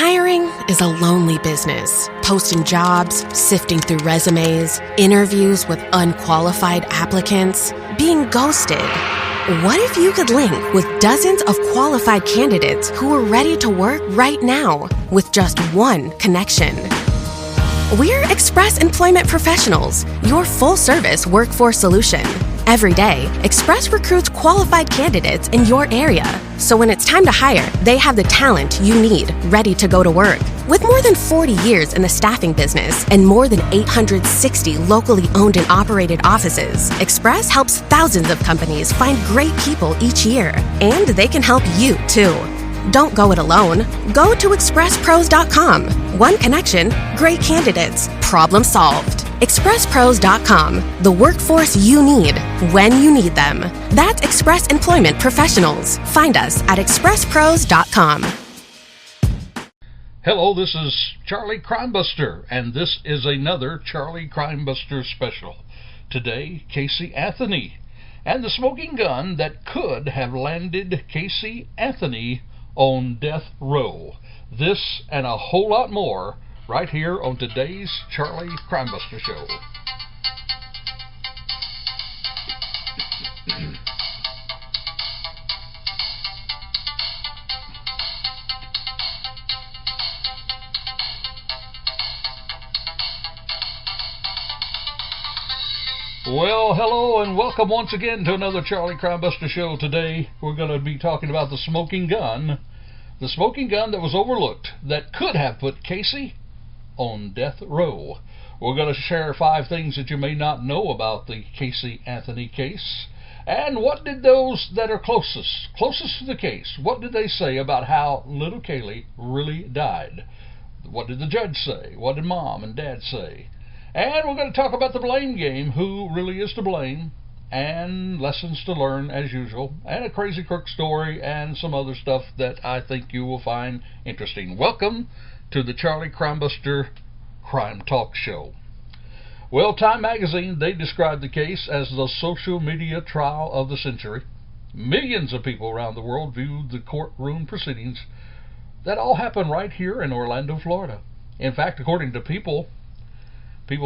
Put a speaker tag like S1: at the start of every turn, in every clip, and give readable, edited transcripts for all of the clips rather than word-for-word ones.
S1: Hiring is a lonely business. Posting jobs, sifting through resumes, interviews with unqualified applicants, being ghosted. What if you could link with dozens of qualified candidates who are ready to work right now with just one connection? We're Express Employment Professionals, your full-service workforce solution. Every day, Express recruits qualified candidates in your area. So when it's time to hire, they have the talent you need ready to go to work. With more than 40 years in the staffing business and more than 860 locally owned and operated offices, Express helps thousands of companies find great people each year. And they can help you, too. Don't go it alone. Go to expresspros.com. One connection, great candidates, problem solved. ExpressPros.com, the workforce you need when you need them. That's Express Employment Professionals. Find us at expresspros.com.
S2: Hello, this is Charlie Crimebuster, and this is another Charlie Crimebuster special. Today, Casey Anthony, and the smoking gun that could have landed Casey Anthony on death row. This and a whole lot more right here on today's Charlie Crimebuster Show. Well, hello and welcome once again to another Charlie Crimebuster Show. Today we're going to be talking about the smoking gun that was overlooked that could have put Casey on death row. We're going to share 5 things that you may not know about the Casey Anthony case. And what did those that are closest to the case, what did they say about how little Caylee really died? What did the judge say? What did mom and dad say? And we're going to talk about the blame game, who really is to blame, and lessons to learn as usual, and a crazy crook story, and some other stuff that I think you will find interesting. Welcome to the Charlie Crimebuster Crime Talk Show. Well, Time magazine, they described the case as the social media trial of the century. Millions of people around the world viewed the courtroom proceedings that all happened right here in Orlando, Florida. In fact, according to People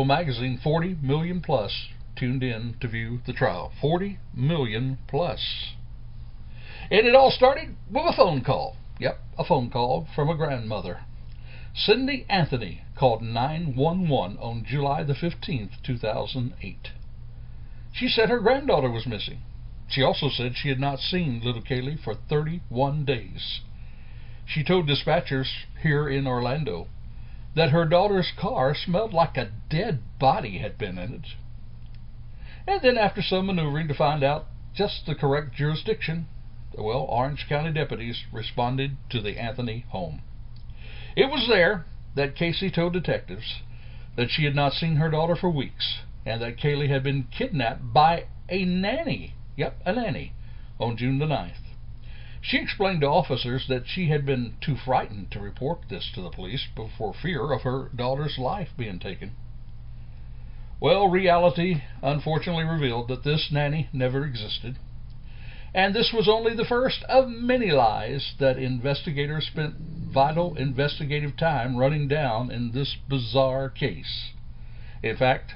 S2: magazine, 40 million plus tuned in to view the trial. 40 million plus. And it all started with a phone call. Yep, a phone call from a grandmother. Cindy Anthony called 911 on July the 15th, 2008. She said her granddaughter was missing. She also said she had not seen little Caylee for 31 days. She told dispatchers here in Orlando that her daughter's car smelled like a dead body had been in it. And then after some maneuvering to find out just the correct jurisdiction, well, Orange County deputies responded to the Anthony home. It was there that Casey told detectives that she had not seen her daughter for weeks, and that Caylee had been kidnapped by a nanny, a nanny, on June the 9th. She explained to officers that she had been too frightened to report this to the police for fear of her daughter's life being taken. Well, reality unfortunately revealed that this nanny never existed, and this was only the first of many lies that investigators spent vital investigative time running down in this bizarre case. In fact,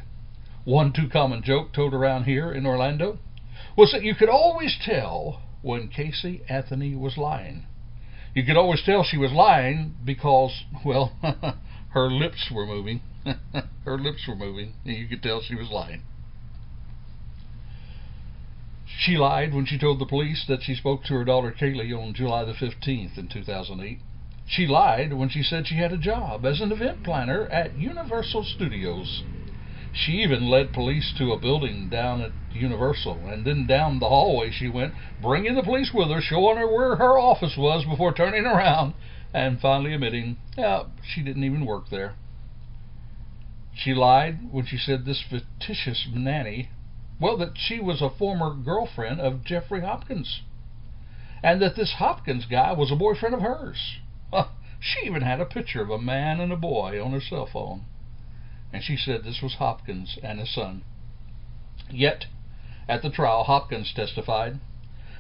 S2: one too common joke told around here in Orlando was that you could always tell when Casey Anthony was lying. You could always tell she was lying because, well, her lips were moving. Her lips were moving, and you could tell she was lying. She lied when she told the police that she spoke to her daughter Caylee on July the 15th in 2008. She lied when she said she had a job as an event planner at Universal Studios. She even led police to a building down at Universal, and then down the hallway she went, bringing the police with her, showing her where her office was before turning around and finally admitting she didn't even work there. She lied when she said this fictitious nanny, that she was a former girlfriend of Jeffrey Hopkins, and that this Hopkins guy was a boyfriend of hers. She even had a picture of a man and a boy on her cell phone. And she said this was Hopkins and his son. Yet, at the trial, Hopkins testified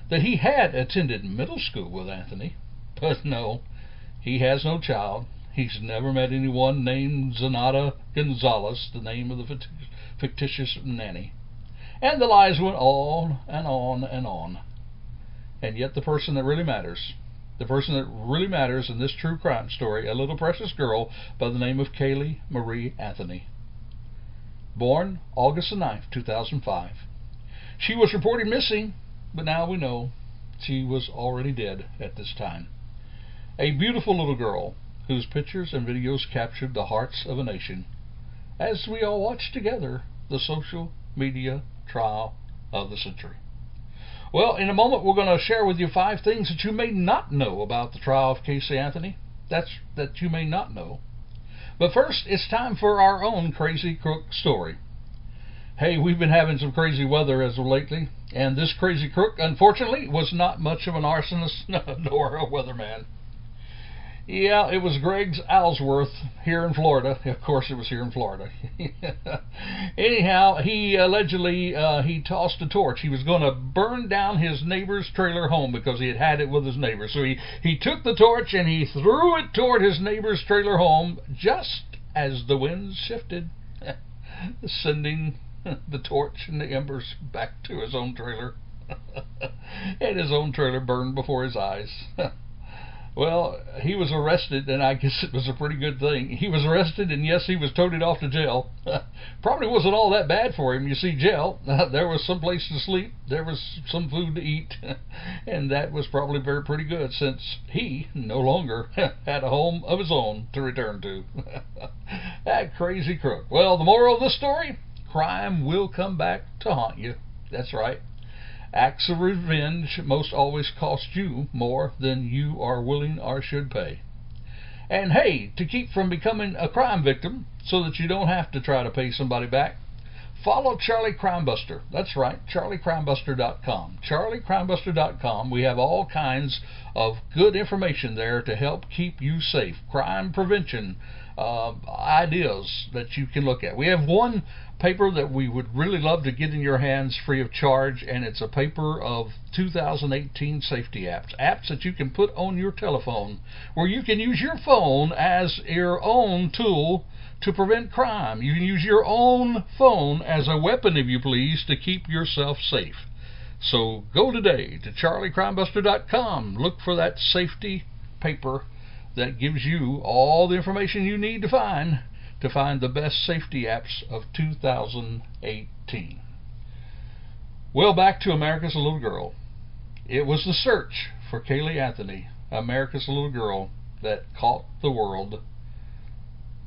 S2: that he had attended middle school with Anthony, but no, He has no child. He's never met anyone named Zanata Gonzalez, the name of the fictitious nanny. And the lies went on and on and on. And yet the person that really matters, in this true crime story, a little precious girl by the name of Caylee Marie Anthony. Born August 9th, 2005. She was reported missing, but now we know she was already dead at this time. A beautiful little girl whose pictures and videos captured the hearts of a nation as we all watched together the social media trial of the century. Well, in a moment we're going to share with you 5 things that you may not know about the trial of Caylee Anthony. That you may not know. But first, it's time for our own crazy crook story. Hey, we've been having some crazy weather as of lately, and this crazy crook, unfortunately, was not much of an arsonist nor a weatherman. Yeah, it was Greg's Ellsworth here in Florida. Of course, it was here in Florida. Anyhow, he allegedly he tossed a torch. He was going to burn down his neighbor's trailer home because he had it with his neighbor. So he took the torch and he threw it toward his neighbor's trailer home just as the winds shifted, sending the torch and the embers back to his own trailer. And his own trailer burned before his eyes. Well, he was arrested, and I guess it was a pretty good thing. He was arrested, and yes, he was toted off to jail. Probably wasn't all that bad for him. You see, jail, there was some place to sleep, there was some food to eat, and that was probably pretty good, since he no longer had a home of his own to return to. That crazy crook. Well, the moral of this story, crime will come back to haunt you. That's right. Acts of revenge most always cost you more than you are willing or should pay. And hey, to keep from becoming a crime victim, so that you don't have to try to pay somebody back, follow Charlie Crimebuster. That's right, CharlieCrimebuster.com. CharlieCrimebuster.com. We have all kinds of good information there to help keep you safe. Crime prevention ideas that you can look at. We have one paper that we would really love to get in your hands free of charge, and it's a paper of 2018 safety apps that you can put on your telephone, where you can use your phone as your own tool to prevent crime. You can use your own phone as a weapon, if you please, to keep yourself safe. So go today to CharlieCrimebuster.com. Look for that safety paper that gives you all the information you need to find the best safety apps of 2018. Well, back to America's Little Girl. It was the search for Caylee Anthony, America's Little Girl, that caught the world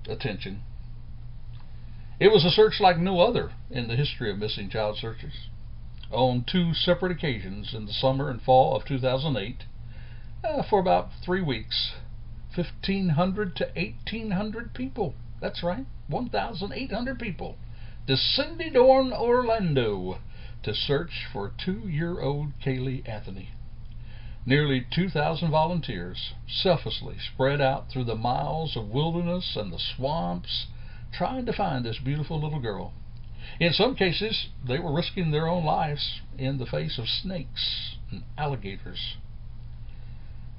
S2: attention. It was a search like no other in the history of missing child searches. On 2 separate occasions in the summer and fall of 2008, for about 3 weeks, 1,500 to 1,800 people, that's right, 1,800 people, descended on Orlando to search for 2-year-old Caylee Anthony. Nearly 2,000 volunteers selflessly spread out through the miles of wilderness and the swamps, trying to find this beautiful little girl. In some cases, they were risking their own lives in the face of snakes and alligators.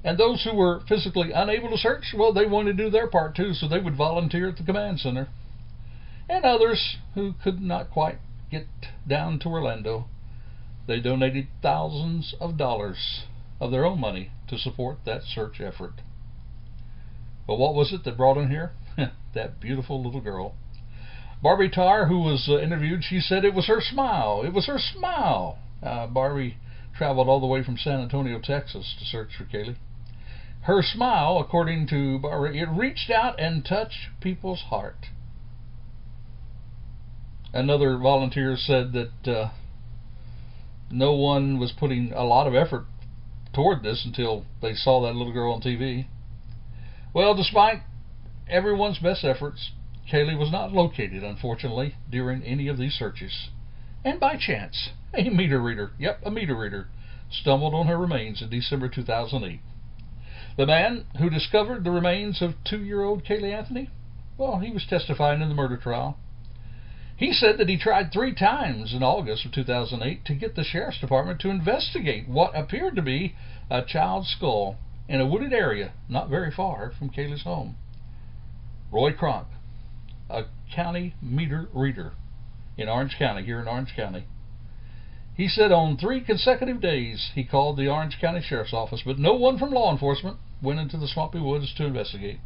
S2: And those who were physically unable to search, well, they wanted to do their part too, so they would volunteer at the command center. And others who could not quite get down to Orlando, they donated thousands of dollars of their own money to support that search effort. But what was it that brought them here? That beautiful little girl. Barbie Tarr, who was interviewed, she said it was her smile. It was her smile. Barbie traveled all the way from San Antonio, Texas to search for Caylee. Her smile, according to Barbie, it reached out and touched people's heart. Another volunteer said that no one was putting a lot of effort toward this until they saw that little girl on TV. Well, despite everyone's best efforts, Caylee was not located, unfortunately, during any of these searches. And by chance, a meter reader, stumbled on her remains in December 2008. The man who discovered the remains of 2-year-old Caylee Anthony, well, he was testifying in the murder trial. He said that he tried 3 times in August of 2008 to get the sheriff's department to investigate what appeared to be a child's skull in a wooded area not very far from Caylee's home. Roy Kronk, a county meter reader in Orange County, here in Orange County. He said on 3 consecutive days he called the Orange County Sheriff's Office, but no one from law enforcement went into the swampy woods to investigate.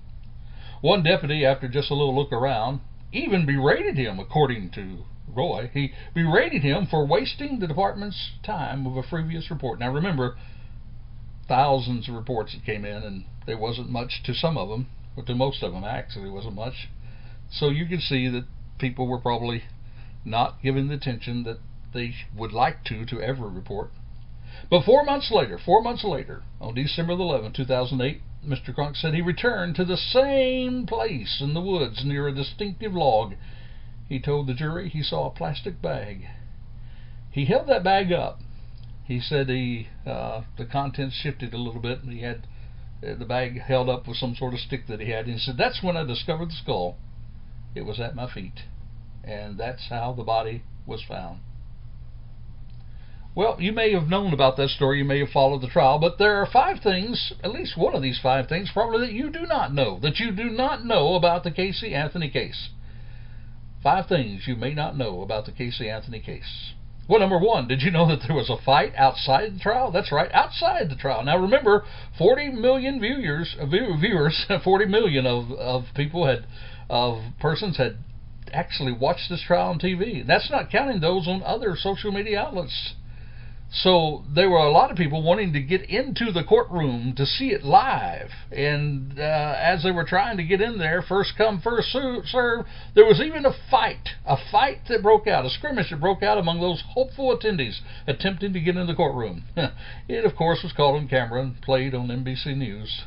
S2: One deputy, after just a little look around, even berated him, according to Roy. He berated him for wasting the department's time with a previous report. Now remember, thousands of reports that came in, and there wasn't much to some of them, or to most of them actually wasn't much. So you can see that people were probably not giving the attention that they would like to every report. But 4 months later, on December 11, 2008, Mr. Kronk said he returned to the same place in the woods near a distinctive log. He told the jury he saw a plastic bag. He held that bag up. He said the contents shifted a little bit, and he had the bag held up with some sort of stick that he had. And he said, "That's when I discovered the skull. It was at my feet." And that's how the body was found. Well, you may have known about that story, you may have followed the trial, but there are 5 things, at least one of these 5 things, probably that you do not know about the Casey Anthony case. 5 things you may not know about the Casey Anthony case. Well, number 1, did you know that there was a fight outside the trial? That's right, outside the trial. Now remember, 40 million viewers, 40 million of persons had actually watched this trial on TV. That's not counting those on other social media outlets. So there were a lot of people wanting to get into the courtroom to see it live, and as they were trying to get in there, first come, first serve, there was even a fight that broke out, a skirmish that broke out among those hopeful attendees attempting to get into the courtroom. It, of course, was caught on camera and played on NBC News.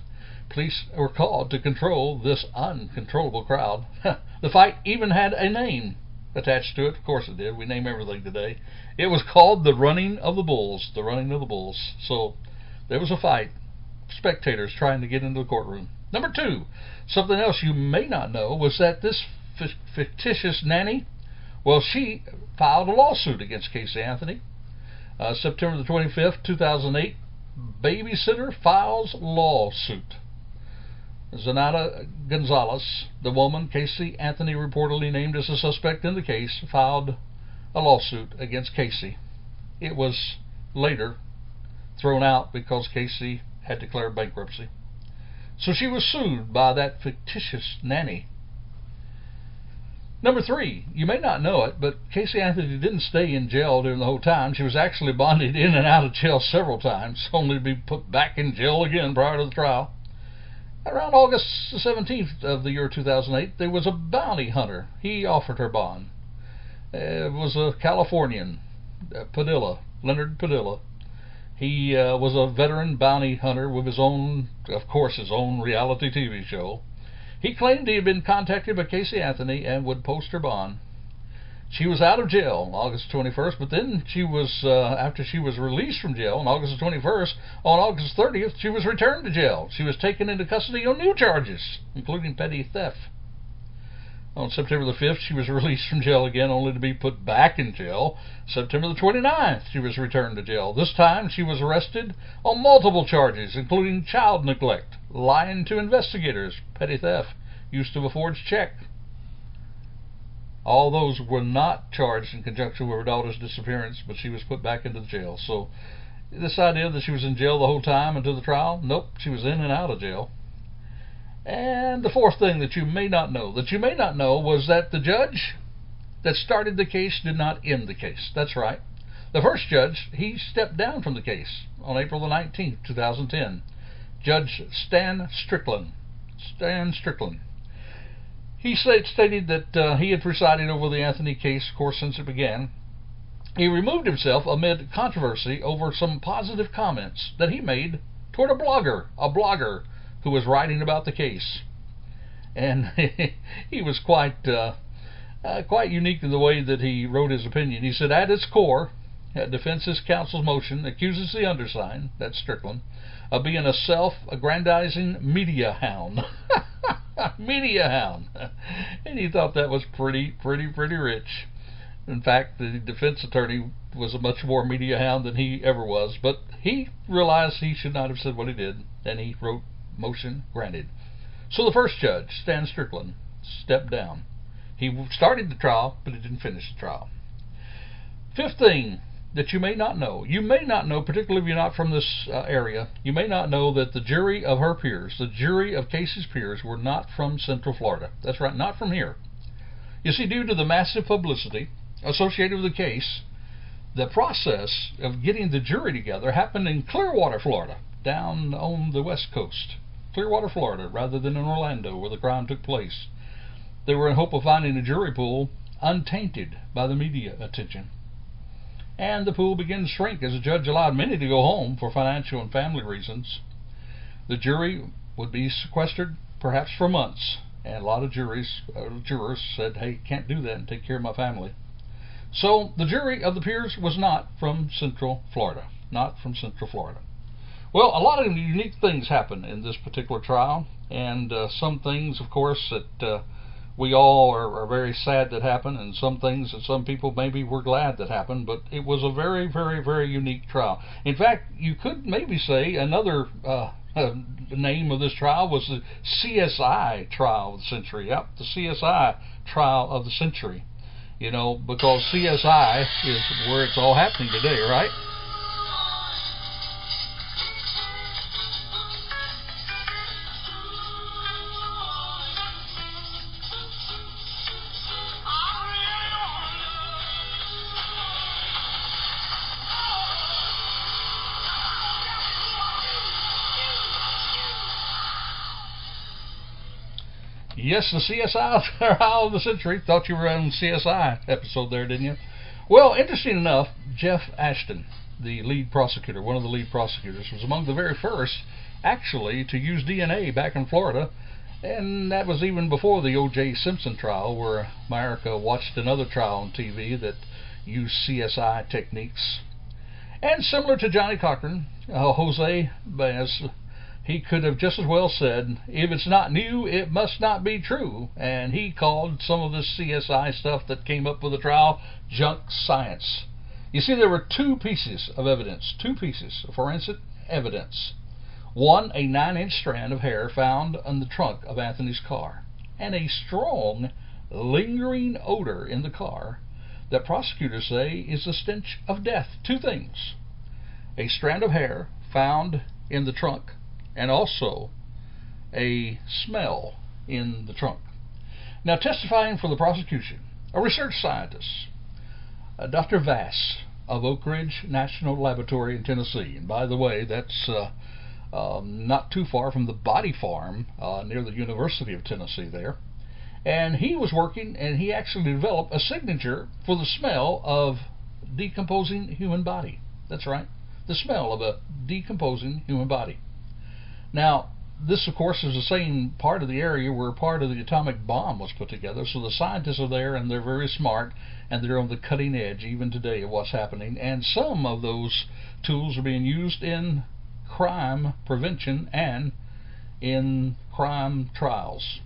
S2: Police were called to control this uncontrollable crowd. The fight even had a name attached to it. Of course it did. We name everything today. It was called the Running of the Bulls. The Running of the Bulls. So there was a fight. Spectators trying to get into the courtroom. Number 2, something else you may not know was that this fictitious nanny, well, she filed a lawsuit against Casey Anthony. September the 25th, 2008, babysitter files lawsuit. Zanata Gonzalez, the woman Casey Anthony reportedly named as a suspect in the case, filed a lawsuit against Casey. It was later thrown out because Casey had declared bankruptcy. So she was sued by that fictitious nanny. Number 3, you may not know it, but Casey Anthony didn't stay in jail during the whole time. She was actually bonded in and out of jail several times, only to be put back in jail again prior to the trial. Around August 17th of the year 2008, there was a bounty hunter. He offered her bond. It was a Californian, Leonard Padilla. He was a veteran bounty hunter with his own reality TV show. He claimed he had been contacted by Casey Anthony and would post her bond. She was out of jail on August 21st, but then she was, after she was released from jail on August 21st, on August 30th, she was returned to jail. She was taken into custody on new charges, including petty theft. On September the 5th, she was released from jail again, only to be put back in jail. September the 29th, she was returned to jail. This time, she was arrested on multiple charges, including child neglect, lying to investigators, petty theft, use of a forged check. All those were not charged in conjunction with her daughter's disappearance, but she was put back into the jail. So this idea that she was in jail the whole time until the trial, nope, she was in and out of jail. And the 4th thing that you may not know, was that the judge that started the case did not end the case. That's right. The first judge, he stepped down from the case on April the 19th, 2010. Judge Stan Strickland. He stated that he had presided over the Anthony case, of course, since it began. He removed himself amid controversy over some positive comments that he made toward a blogger who was writing about the case. And he was quite unique in the way that he wrote his opinion. He said, at its core, defense counsel's motion accuses the undersigned, that's Strickland, of being a self-aggrandizing media hound. Media hound. And he thought that was pretty rich. In fact, the defense attorney was a much more media hound than he ever was, but he realized he should not have said what he did, and he wrote motion granted. So the first judge, Stan Strickland, stepped down. He started the trial, but he didn't finish the trial. Fifth thing that you may not know, particularly if you're not from this area, you may not know that the jury of her peers, the jury of Caylee's peers, were not from Central Florida. That's right, not from here. You see, due to the massive publicity associated with the case, the process of getting the jury together happened in Clearwater, Florida, down on the west coast. Clearwater, Florida, rather than in Orlando, where the crime took place. They were in hope of finding a jury pool untainted by the media attention. And the pool began to shrink as the judge allowed many to go home for financial and family reasons. The would be sequestered perhaps for months, and a lot of jurors said, hey, can't do that and take care of my family. So the jury of the peers was not from Central Florida. Not from Central Florida. Well, a lot of unique things happened in this particular trial, and some things, of course, that we all are very sad that happened, and some things that some people maybe were glad that happened, but it was a very, very, very unique trial. In fact, you could maybe say another name of this trial was the CSI trial of the century. Yep, the CSI trial of the century. You know, because CSI is where it's all happening today, right? Yes, the CSI trial of the century. Thought you were on CSI episode there, didn't you? Well, interesting enough, Jeff Ashton, the lead prosecutor, one of the lead prosecutors, was among the very first, actually, to use DNA back in Florida. And that was even before the O.J. Simpson trial, where America watched another trial on TV that used CSI techniques. And similar to Johnny Cochran, Jose Baez, he could have just as well said, if it's not new, it must not be true. And he called some of this CSI stuff that came up with the trial junk science. You see, there were two pieces of evidence, two pieces of forensic evidence. One, a 9-inch strand of hair found on the trunk of Anthony's car, and a strong, lingering odor in the car that prosecutors say is the stench of death. Two things. A strand of hair found in the trunk, and also a smell in the trunk. Now, testifying for the prosecution, a research scientist, Dr. Vass of Oak Ridge National Laboratory in Tennessee. And by the way, that's not too far from the Body Farm near the University of Tennessee there. And he was working, and he actually developed a signature for the smell of decomposing human body. That's right, the smell of a decomposing human body. Now, this, of course, is the same part of the area where part of the atomic bomb was put together, so the scientists are there, and they're very smart, and they're on the cutting edge even today of what's happening, and some of those tools are being used in crime prevention and in crime trials.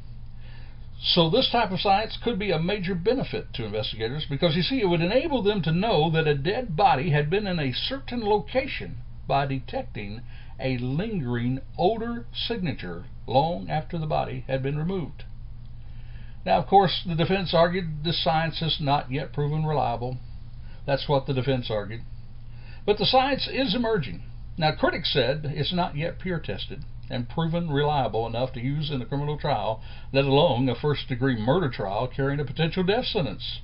S2: So this type of science could be a major benefit to investigators, because, you see, it would enable them to know that a dead body had been in a certain location by detecting a lingering odor signature long after the body had been removed. Now, of course, the defense argued this science has not yet proven reliable. That's what the defense argued. But the science is emerging. Now, critics said it's not yet peer-tested and proven reliable enough to use in a criminal trial, let alone a first-degree murder trial carrying a potential death sentence.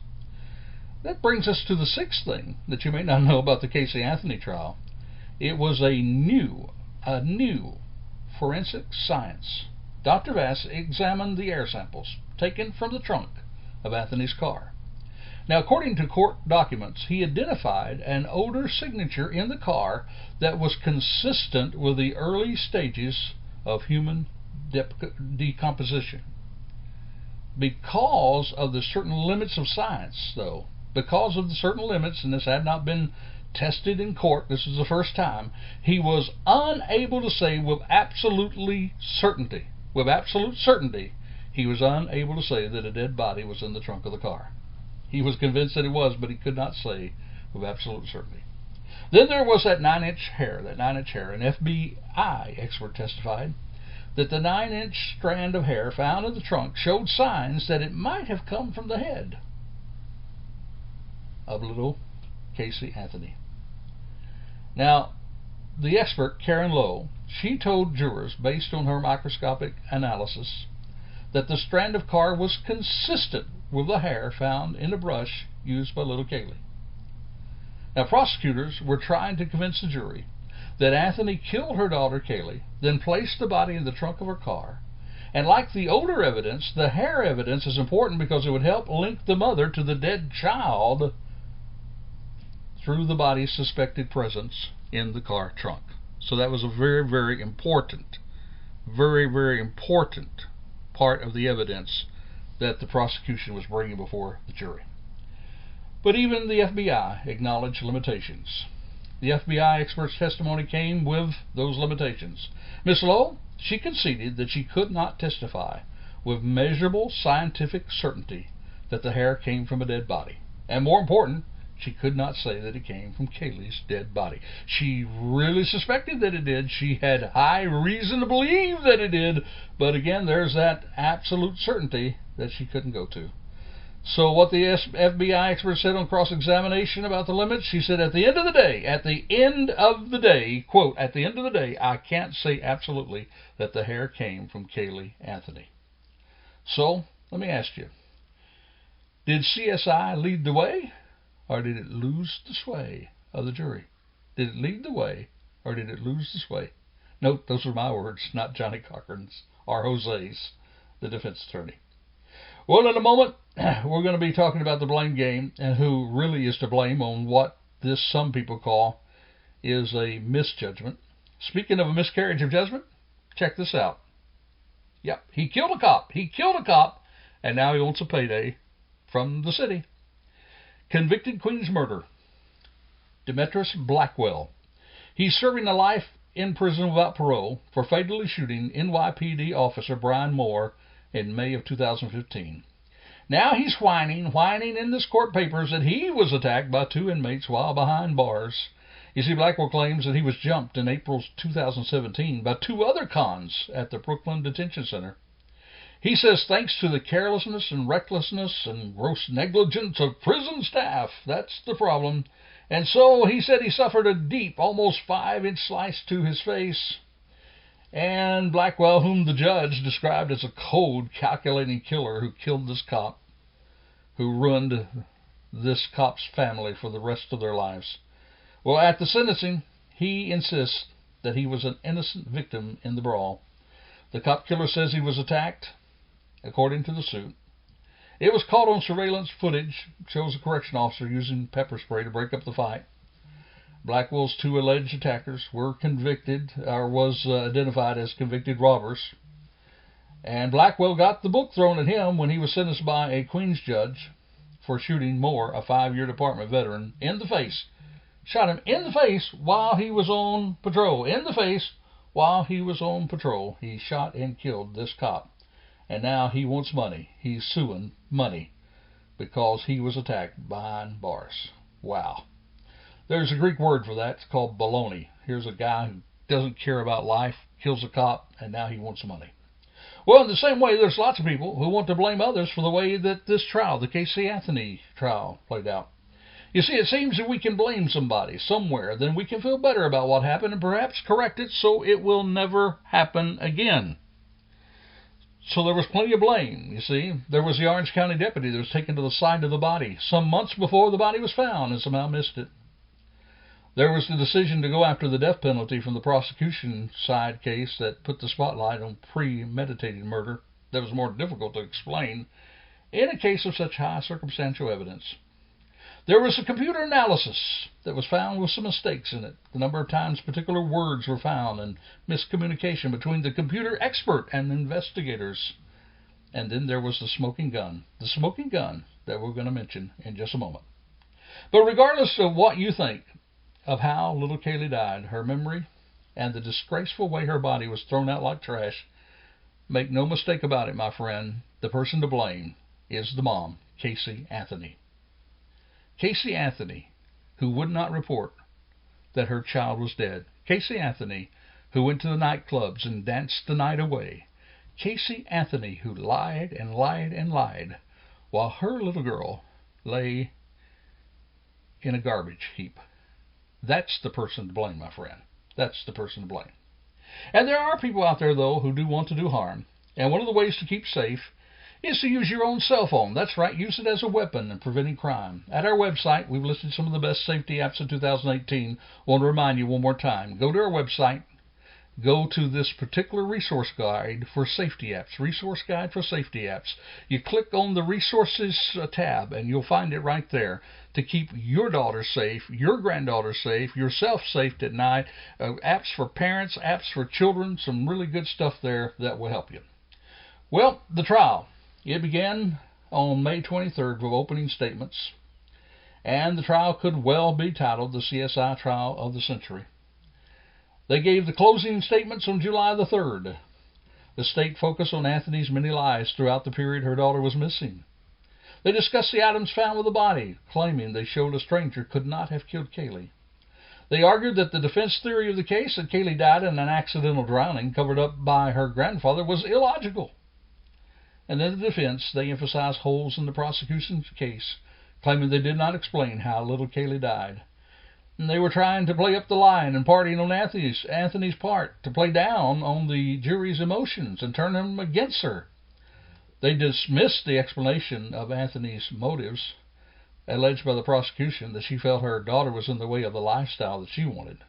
S2: That brings us to the sixth thing that you may not know about the Casey Anthony trial. It was a new forensic science. Dr. Vass examined the air samples taken from the trunk of Anthony's car. Now, according to court documents, he identified an odor signature in the car that was consistent with the early stages of human decomposition. Because of the certain limits of science, though, because of the certain limits, and this had not been tested in court, this is the first time, he was unable to say with absolute certainty, he was unable to say that a dead body was in the trunk of the car. He was convinced that it was, but he could not say with absolute certainty. Then there was that 9-inch hair. An FBI expert testified that the 9-inch strand of hair found in the trunk showed signs that it might have come from the head of little Caylee Anthony. Now, the expert, Karen Lowe, she told jurors, based on her microscopic analysis, that the strand of hair was consistent with the hair found in the brush used by little Caylee. Now, prosecutors were trying to convince the jury that Anthony killed her daughter Caylee, then placed the body in the trunk of her car. And like the odor evidence, the hair evidence is important because it would help link the mother to the dead child through the body's suspected presence in the car trunk. So that was a very, very important part of the evidence that the prosecution was bringing before the jury. But even the FBI acknowledged limitations. The FBI expert's testimony came with those limitations. Ms. Lowe, she conceded that she could not testify with measurable scientific certainty that the hair came from a dead body. And more important, she could not say that it came from Caylee's dead body. She really suspected that it did. She had high reason to believe that it did. But again, there's that absolute certainty that she couldn't go to. So what the FBI expert said on cross-examination about the limits, she said, at the end of the day, quote, at the end of the day, I can't say absolutely that the hair came from Caylee Anthony. So, let me ask you, did CSI lead the way? Or did it lose the sway of the jury? Did it lead the way, or did it lose the sway? Note, those are my words, not Johnny Cochran's or Jose's, the defense attorney. Well, in a moment, we're going to be talking about the blame game and who really is to blame on what this some people call is a misjudgment. Speaking of a miscarriage of judgment, check this out. Yep, he killed a cop, and now he wants a payday from the city. Convicted Queens murder, Demetrius Blackwell. He's serving a life in prison without parole for fatally shooting NYPD officer Brian Moore in May of 2015. Now he's whining in this court papers that he was attacked by 2 inmates while behind bars. You see, Blackwell claims that he was jumped in April 2017 by 2 other cons at the Brooklyn Detention Center. He says thanks to the carelessness and recklessness and gross negligence of prison staff, that's the problem. And so he said he suffered a deep, almost 5-inch slice to his face. And Blackwell, whom the judge described as a cold, calculating killer who killed this cop, who ruined this cop's family for the rest of their lives. Well, at the sentencing, he insists that he was an innocent victim in the brawl. The cop killer says he was attacked, according to the suit. It was caught on surveillance footage, shows a correction officer using pepper spray to break up the fight. Blackwell's 2 alleged attackers were convicted, or was identified as convicted robbers. And Blackwell got the book thrown at him when he was sentenced by a Queens judge for shooting Moore, a 5-year department veteran, in the face. Shot him in the face while he was on patrol. He shot and killed this cop. And now he wants money. He's suing money because he was attacked behind bars. Wow. There's a Greek word for that. It's called baloney. Here's a guy who doesn't care about life, kills a cop, and now he wants money. Well, in the same way, there's lots of people who want to blame others for the way that this trial, the Caylee Anthony trial, played out. You see, it seems that we can blame somebody somewhere, then we can feel better about what happened and perhaps correct it so it will never happen again. So there was plenty of blame, you see. There was the Orange County deputy that was taken to the site of the body some months before the body was found and somehow missed it. There was the decision to go after the death penalty from the prosecution side case that put the spotlight on premeditated murder that was more difficult to explain in a case of such high circumstantial evidence. There was a computer analysis that was found with some mistakes in it. The number of times particular words were found and miscommunication between the computer expert and investigators. And then there was the smoking gun that we're going to mention in just a moment. But regardless of what you think of how little Caylee died, her memory, and the disgraceful way her body was thrown out like trash, make no mistake about it, my friend, the person to blame is the mom, Caylee Anthony. Casey Anthony, who would not report that her child was dead. Casey Anthony, who went to the nightclubs and danced the night away. Casey Anthony, who lied and lied and lied while her little girl lay in a garbage heap. That's the person to blame, my friend. That's the person to blame. And there are people out there, though, who do want to do harm. And one of the ways to keep safe is to use your own cell phone. That's right, use it as a weapon in preventing crime. At our website, we've listed some of the best safety apps of 2018. I want to remind you one more time. Go to our website. Go to this particular resource guide for safety apps. Resource guide for safety apps. You click on the resources tab and you'll find it right there to keep your daughter safe, your granddaughter safe, yourself safe at night. Apps for parents, apps for children. Some really good stuff there that will help you. Well, the trial. It began on May 23rd with opening statements. And the trial could well be titled the CSI trial of the century. They gave the closing statements on July the 3rd. The state focused on Anthony's many lies throughout the period her daughter was missing. They discussed the items found with the body, claiming they showed a stranger could not have killed Caylee. They argued that the defense theory of the case that Caylee died in an accidental drowning covered up by her grandfather was illogical. And in the defense, they emphasized holes in the prosecution's case, claiming they did not explain how little Caylee died. And they were trying to play up the line and partying on Anthony's part, to play down on the jury's emotions and turn them against her. They dismissed the explanation of Anthony's motives, alleged by the prosecution that she felt her daughter was in the way of the lifestyle that she wanted.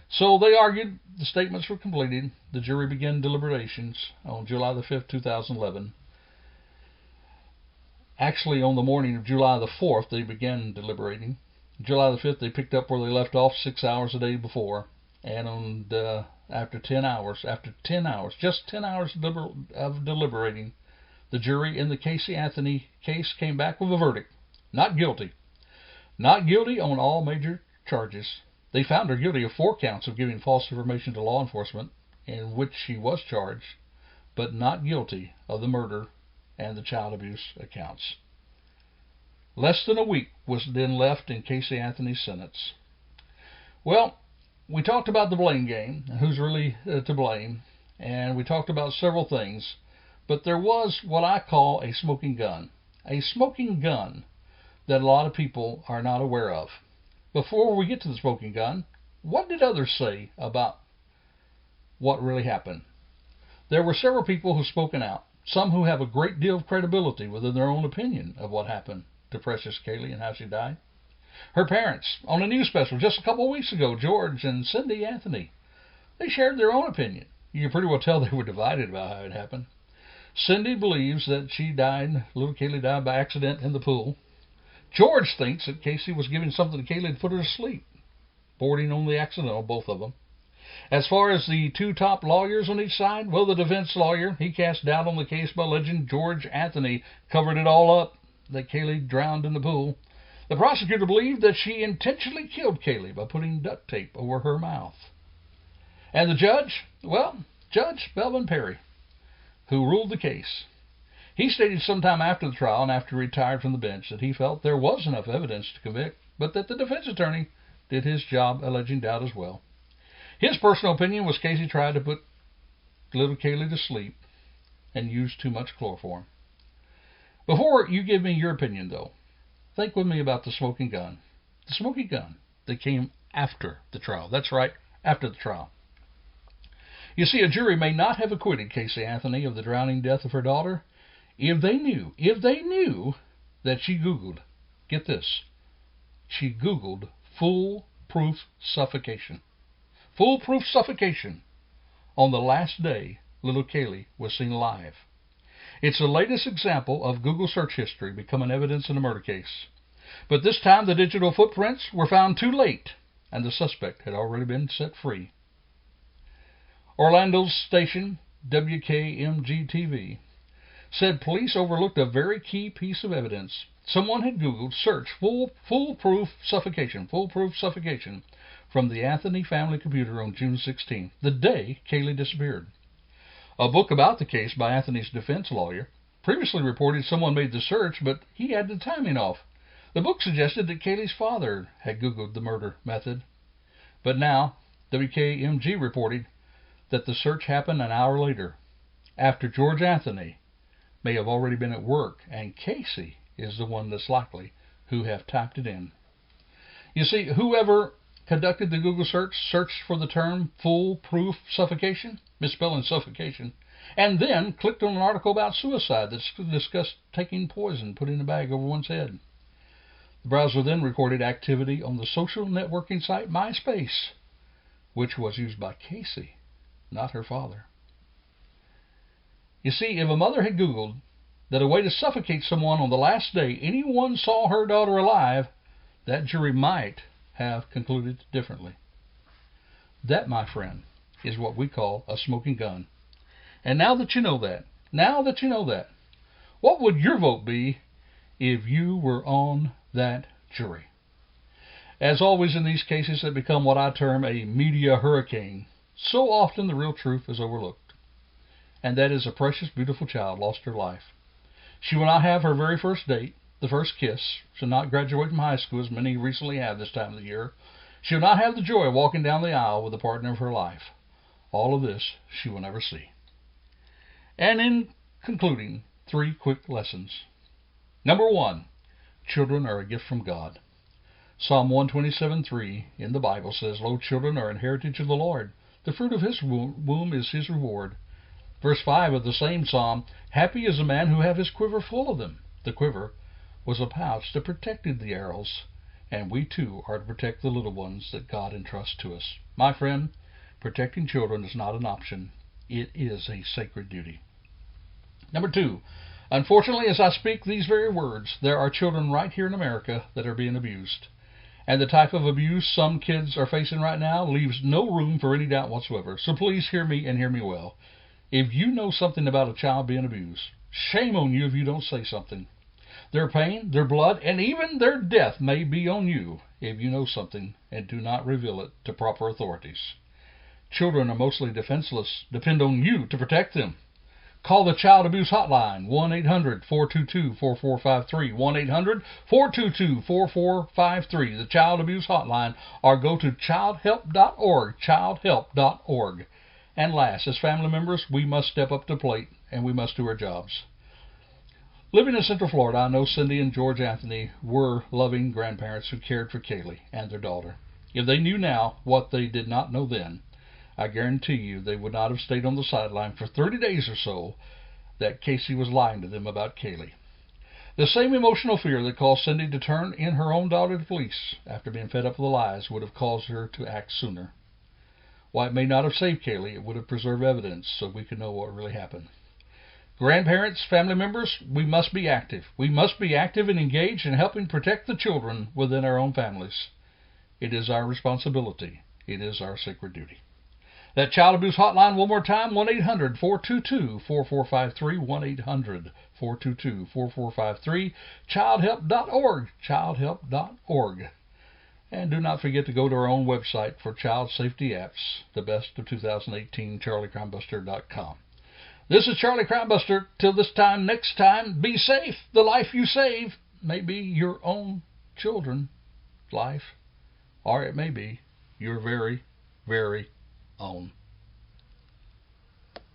S2: So they argued the statements were completed. The jury began deliberations on July the 5th, 2011. Actually, on the morning of July the 4th, they began deliberating. July the 5th, they picked up where they left off 6 hours a day before. And after 10 hours, just 10 hours of deliberating, the jury in the Casey Anthony case came back with a verdict. Not guilty. Not guilty on all major charges. They found her guilty of 4 counts of giving false information to law enforcement, in which she was charged, but not guilty of the murder and the child abuse accounts. Less than a week was then left in Casey Anthony's sentence. Well, we talked about the blame game, who's really to blame, and we talked about several things, but there was what I call a smoking gun. A smoking gun that a lot of people are not aware of. Before we get to the smoking gun, what did others say about what really happened? There were several people who spoken out, some who have a great deal of credibility within their own opinion of what happened to precious Caylee and how she died. Her parents, on a news special just a couple of weeks ago, George and Cindy Anthony, they shared their own opinion. You can pretty well tell they were divided about how it happened. Cindy believes that little Caylee died by accident in the pool. George thinks that Casey was giving something to Caylee to put her to sleep, bordering on the accidental, both of them. As far as the 2 top lawyers on each side, well, the defense lawyer, he cast doubt on the case by alleging George Anthony covered it all up, that Caylee drowned in the pool. The prosecutor believed that she intentionally killed Caylee by putting duct tape over her mouth. And the judge, well, Judge Belvin Perry, who ruled the case, he stated sometime after the trial and after he retired from the bench that he felt there was enough evidence to convict, but that the defense attorney did his job alleging doubt as well. His personal opinion was Casey tried to put little Caylee to sleep and used too much chloroform. Before you give me your opinion, though, think with me about the smoking gun. The smoking gun that came after the trial. That's right, after the trial. You see, a jury may not have acquitted Casey Anthony of the drowning death of her daughter if they knew that she Googled, get this, she Googled foolproof suffocation. Foolproof suffocation on the last day little Caylee was seen alive. It's the latest example of Google search history becoming evidence in a murder case. But this time the digital footprints were found too late, and the suspect had already been set free. Orlando's station, WKMG-TV, said police overlooked a very key piece of evidence. Someone had Googled search foolproof suffocation from the Anthony family computer on June 16th, the day Caylee disappeared. A book about the case by Anthony's defense lawyer previously reported someone made the search, but he had the timing off. The book suggested that Caylee's father had Googled the murder method, but now WKMG reported that the search happened an hour later, after George Anthony may have already been at work, and Casey is the one that's likely who have typed it in. You see, whoever conducted the Google search searched for the term foolproof suffocation, misspelling suffocation, and then clicked on an article about suicide that discussed taking poison put in a bag over one's head. The browser then recorded activity on the social networking site MySpace, which was used by Casey, not her father. You see, if a mother had Googled that a way to suffocate someone on the last day anyone saw her daughter alive, that jury might have concluded differently. That, my friend, is what we call a smoking gun. And now that you know that, what would your vote be if you were on that jury? As always in these cases that become what I term a media hurricane, so often the real truth is overlooked. And that is a precious, beautiful child lost her life. She will not have her very first date, the first kiss. She'll not graduate from high school, as many recently have this time of the year. She will not have the joy of walking down the aisle with the partner of her life. All of this she will never see. And in concluding, 3 quick lessons. Number 1, children are a gift from God. Psalm 127:3 in the Bible says, Lo, children are an heritage of the Lord. The fruit of his womb is his reward. Verse 5 of the same psalm, Happy is the man who hath his quiver full of them. The quiver was a pouch that protected the arrows, and we too are to protect the little ones that God entrusts to us. My friend, protecting children is not an option. It is a sacred duty. Number 2, unfortunately, as I speak these very words, there are children right here in America that are being abused. And the type of abuse some kids are facing right now leaves no room for any doubt whatsoever. So please hear me and hear me well. If you know something about a child being abused, shame on you if you don't say something. Their pain, their blood, and even their death may be on you if you know something and do not reveal it to proper authorities. Children are mostly defenseless. Depend on you to protect them. Call the Child Abuse Hotline, 1-800-422-4453, 1-800-422-4453, the Child Abuse Hotline, or go to childhelp.org, childhelp.org. And last, as family members, we must step up to the plate, and we must do our jobs. Living in Central Florida, I know Cindy and George Anthony were loving grandparents who cared for Caylee and their daughter. If they knew now what they did not know then, I guarantee you they would not have stayed on the sideline for 30 days or so that Casey was lying to them about Caylee. The same emotional fear that caused Cindy to turn in her own daughter to police after being fed up with the lies would have caused her to act sooner. While it may not have saved Caylee, it would have preserved evidence so we could know what really happened. Grandparents, family members, we must be active. We must be active and engaged in helping protect the children within our own families. It is our responsibility. It is our sacred duty. That Child Abuse Hotline, one more time, 1-800-422-4453, 1-800-422-4453, childhelp.org, childhelp.org. And do not forget to go to our own website for child safety apps, the best of 2018, charliecrimebuster.com. This is Charlie Crimebuster. Till this time, next time, be safe. The life you save may be your own children's life, or it may be your very, very own.